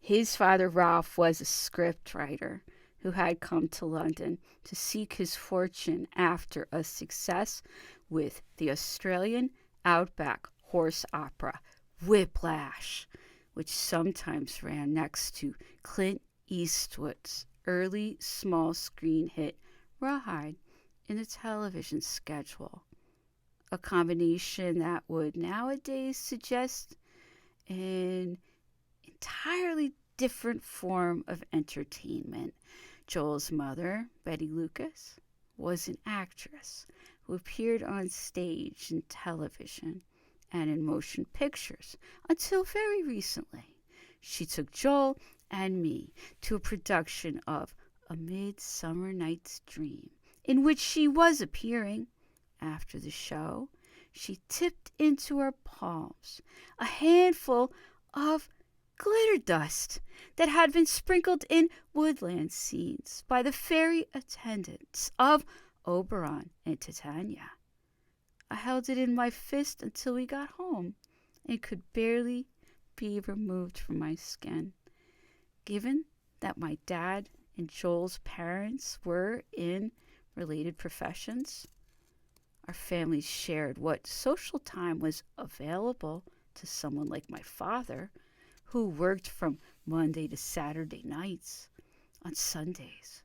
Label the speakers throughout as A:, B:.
A: His father, Ralph, was a scriptwriter who had come to London to seek his fortune after a success with the Australian outback horse opera, Whiplash, which sometimes ran next to Clint Eastwood's early small screen hit, Rawhide, in the television schedule. A combination that would nowadays suggest an entirely different form of entertainment. Joel's mother, Betty Lucas, was an actress who appeared on stage and television and in motion pictures until very recently. She took Joel and me to a production of A Midsummer Night's Dream, in which she was appearing. After the show, she tipped into our palms a handful of glitter dust that had been sprinkled in woodland scenes by the fairy attendants of Oberon and Titania. I held it in my fist until we got home and could barely be removed from my skin. Given that my dad and Joel's parents were in related professions, our families shared what social time was available to someone like my father, who worked from Monday to Saturday nights. On Sundays,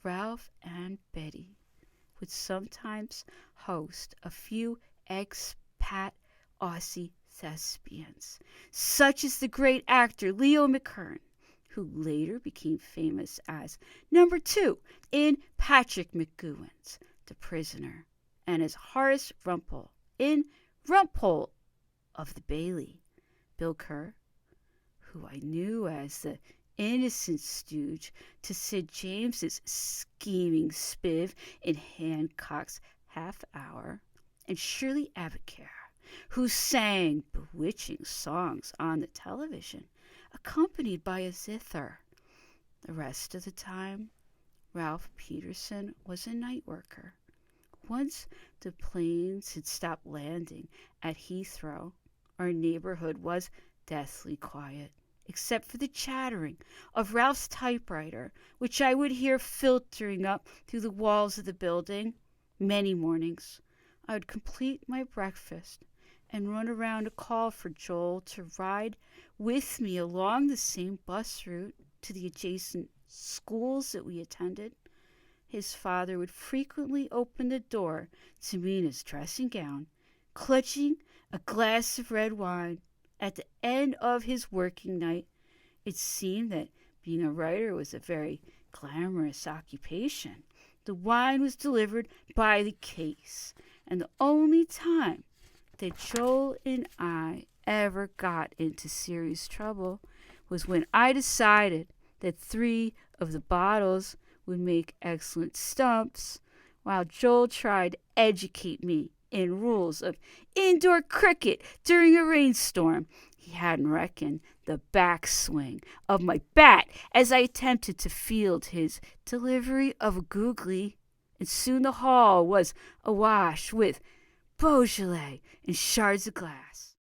A: Ralph and Betty would sometimes host a few expat Aussie thespians, such as the great actor Leo McKern, who later became famous as number 2 in Patrick McGowan's The Prisoner, and as Horace Rumpole in Rumpole of the Bailey. Bill Kerr, who I knew as the innocent stooge to Sid James's scheming spiv in Hancock's Half Hour, and Shirley Abacare, who sang bewitching songs on the television, accompanied by a zither. The rest of the time, Ralph Peterson was a night worker. Once the planes had stopped landing at Heathrow, our neighborhood was deathly quiet, except for the chattering of Ralph's typewriter, which I would hear filtering up through the walls of the building. Many mornings, I would complete my breakfast and run around to call for Joel to ride with me along the same bus route to the adjacent schools that we attended. His father would frequently open the door to me in his dressing gown, clutching a glass of red wine. At the end of his working night, it seemed that being a writer was a very glamorous occupation. The wine was delivered by the case, and the only time that Joel and I ever got into serious trouble was when I decided that 3 of the bottles would make excellent stumps, while Joel tried to educate me in rules of indoor cricket during a rainstorm. He hadn't reckoned the backswing of my bat as I attempted to field his delivery of a googly, and soon the hall was awash with Beaujolais and shards of glass.